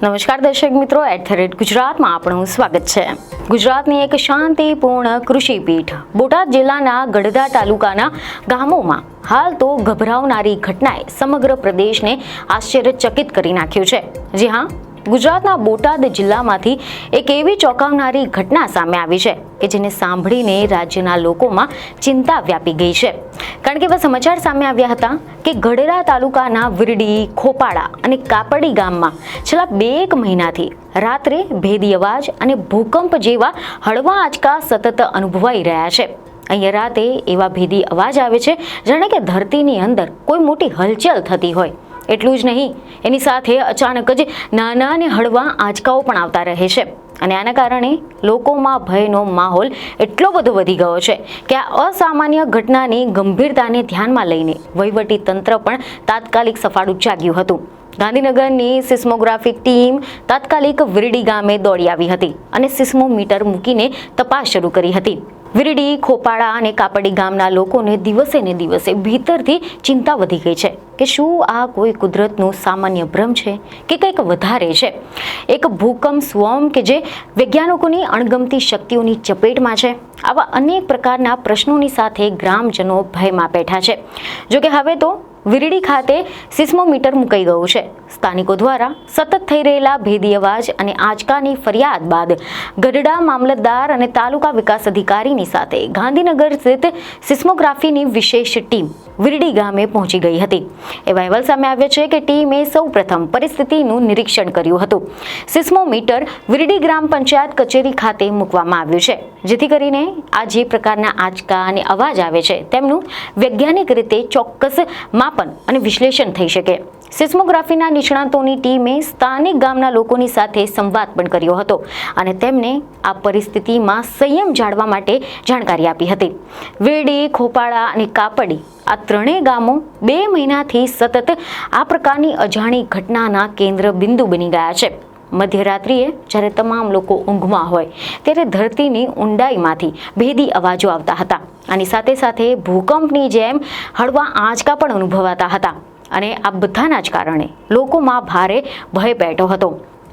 નમસ્કાર દર્શક મિત્રો, @ગુજરાતમાં આપણું સ્વાગત છે। ગુજરાતની એક શાંતિપૂર્ણ કૃષિ પીઠ બોટાદ જિલ્લાના ગઢડા તાલુકાના ગામોમાં હાલ તો ગભરાવનારી ઘટનાએ સમગ્ર પ્રદેશને આશ્ચર્યચકિત કરી નાખ્યું છે। જી હા, ગુજરાતના બોટાદ જિલ્લામાંથી એક એવી ચોંકાવનારી ઘટના સામે આવી છે કે જેને સાંભળીને રાજ્યના લોકોમાં ચિંતા વ્યાપી ગઈ છે। કારણ કે એવા સમાચાર સામે આવ્યા હતા કે ગઢડા તાલુકાના વિરડી, ખોપાડા અને કાપડી ગામમાં છેલ્લા 2 મહિનાથી રાત્રે ભેદી અવાજ અને ભૂકંપ જેવા હળવા આંચકા સતત અનુભવાઈ રહ્યા છે। અહીંયા રાતે એવા ભેદી અવાજ આવે છે જાણે કે ધરતીની અંદર કોઈ મોટી હલચલ થતી હોય। એટલું જ નહીં, એની સાથે અચાનક જ નાના અને હળવા આંચકાઓ પણ આવતા રહે છે અને આના કારણે લોકોમાં ભયનો માહોલ એટલો બધો વધી ગયો છે કે આ અસામાન્ય ઘટનાની ગંભીરતાને ધ્યાનમાં લઈને વહીવટી તંત્ર પણ તાત્કાલિક સફાળું જાગ્યું હતું। ગાંધીનગરની સિસ્મોગ્રાફિક ટીમ તાત્કાલિક વિરડી ગામે દોડી આવી હતી અને સિસ્મોમીટર મૂકીને તપાસ શરૂ કરી હતી। વિરડી, ખોપાડા અને કાપડી ગામના લોકોને દિવસે ને દિવસે ભીતરથી ચિંતા વધી ગઈ છે કે શું આ કોઈ કુદરતનું સામાન્ય ભ્રમ છે કે કંઈક વધારે છે, એક ભૂકંપ સ્વયં કે જે વૈજ્ઞાનિકોની અણગમતી શક્તિઓની ચપેટમાં છે। આવા અનેક પ્રકારના પ્રશ્નોની સાથે ગ્રામજનો ભયમાં બેઠા છે। જોકે હવે તો વિરડી ખાતે સિસ્મોમીટર મુકાઈ ગયું છે। સ્થાનિકો દ્વારા સતત થઈ રહેલા ભેદી અવાજ અને આંચકાની ફરિયાદ બાદ ગઢડા મામલતદાર અને તાલુકા વિકાસ અધિકારીની સાથે ગાંધીનગર સ્થિત સિસ્મોગ્રાફીની વિશેષ ટીમ વિરડી ગામે પહોંચી ગઈ હતી। એવા અહેવાલ સામે આવ્યો છે કે ટીમે સૌપ્રથમ પરિસ્થિતિનું નિરીક્ષણ કર્યું હતું। સિસ્મોમીટર વિરડી ગ્રામ પંચાયત કચેરી ખાતે મૂકવામાં આવ્યું છે જેથી કરીને આ જે પ્રકારના આંચકા અને અવાજ આવે છે તેમનું વૈજ્ઞાનિક રીતે ચોક્કસ માપન અને વિશ્લેષણ થઈ શકે। સિસ્મોગ્રાફીના નિષ્ણાતોની ટીમે સ્થાનિક ગામના લોકોની સાથે સંવાદ પણ કર્યો હતો અને તેમને આ પરિસ્થિતિમાં સંયમ જાળવવા માટે જાણકારી આપી હતી। વિરડી, ખોપાડા અને કાપડી આ ત્રણેય ગામો 2 મહિનાથી સતત આ પ્રકારની અજાણી ઘટનાના કેન્દ્ર બિંદુ બની ગયા છે। મધ્યરાત્રિએ જ્યારે તમામ લોકો ઊંઘમાં હોય ત્યારે ધરતીની ઊંડાઈમાંથી ભેદી અવાજો આવતા હતા। આની સાથે સાથે ભૂકંપની જેમ હળવા આંચકા પણ અનુભવાતા હતા અને આ બધાના જ કારણે લોકોમાં ભારે ભય પેટો હતો।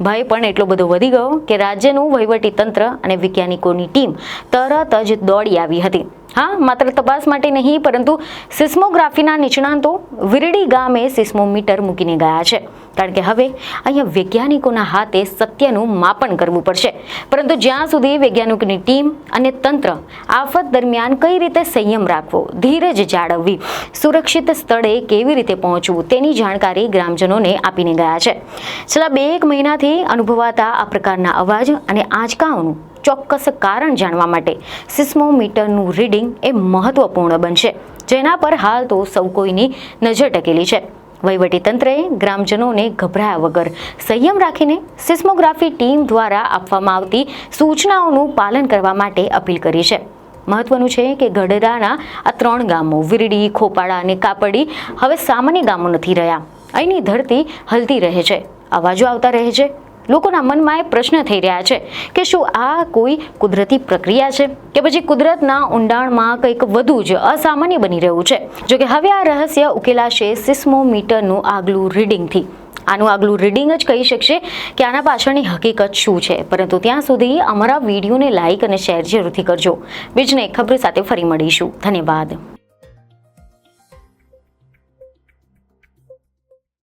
ભય પણ એટલો બધો વધી ગયો કે રાજ્યનું વહીવટી તંત્ર અને વૈજ્ઞાનિકોની ટીમ તરત જ દોડી આવી હતી। હા, માત્ર તપાસ માટે નહીં પરંતુ સિસ્મોગ્રાફીના નિષ્ણાતો વિરડી ગામે સિસ્મોમીટર મૂકીને ગયા છે કારણ કે હવે અહીંયા વૈજ્ઞાનિકોના હાથે સત્યનું માપન કરવું પડશે। પરંતુ જ્યાં સુધી વૈજ્ઞાનિકોની ટીમ અને તંત્ર આફત દરમિયાન કઈ રીતે સંયમ રાખવો, ધીરજ જાળવવી, સુરક્ષિત સ્થળે કેવી રીતે પહોંચવું તેની જાણકારી ગ્રામજનોને આપીને ગયા છે। છેલ્લા 2 મહિનાથી અનુભવાતા આ પ્રકારના અવાજ અને આંચકાઓનું ચોક્કસ કારણ જાણવા માટે સિસ્મોમીટરનું રીડિંગ એ મહત્વપૂર્ણ બનશે, જેના પર હાલ તો સૌ કોઈની નજર ટકેલી છે। વહીવટીતંત્રએ ગ્રામજનોને ગભરાયા વગર સંયમ રાખીને સિસ્મોગ્રાફી ટીમ દ્વારા આપવામાં આવતી સૂચનાઓનું પાલન કરવા માટે અપીલ કરી છે। મહત્વનું છે કે ગઢડાના આ 3 ગામો વિરડી, ખોપાડા અને કાપડી હવે સામાન્ય ગામો નથી રહ્યા। અહીંની ધરતી હલતી રહે છે, અવાજો આવતા રહે છે। લોકોના મનમાં એ પ્રશ્ન થઈ રહ્યા છે કે શું આ કોઈ કુદરતી પ્રક્રિયા છે કે પછી કુદરતના ઊંડાણમાં કંઈક વધુ જ અસામાન્ય બની રહ્યું છે। જોકે હવે આ રહસ્ય ઉકેલાશે સિસ્મોમીટરનું આગલું રીડિંગથી। આનું આગલું રીડિંગ જ કહી શકશે કે આના પાછળની હકીકત શું છે। પરંતુ ત્યાં સુધી અમારા વિડીયોને લાઇક અને શેર જરૂરથી કરજો। બીજને ખબર સાથે ફરી મળીશું। ધન્યવાદ।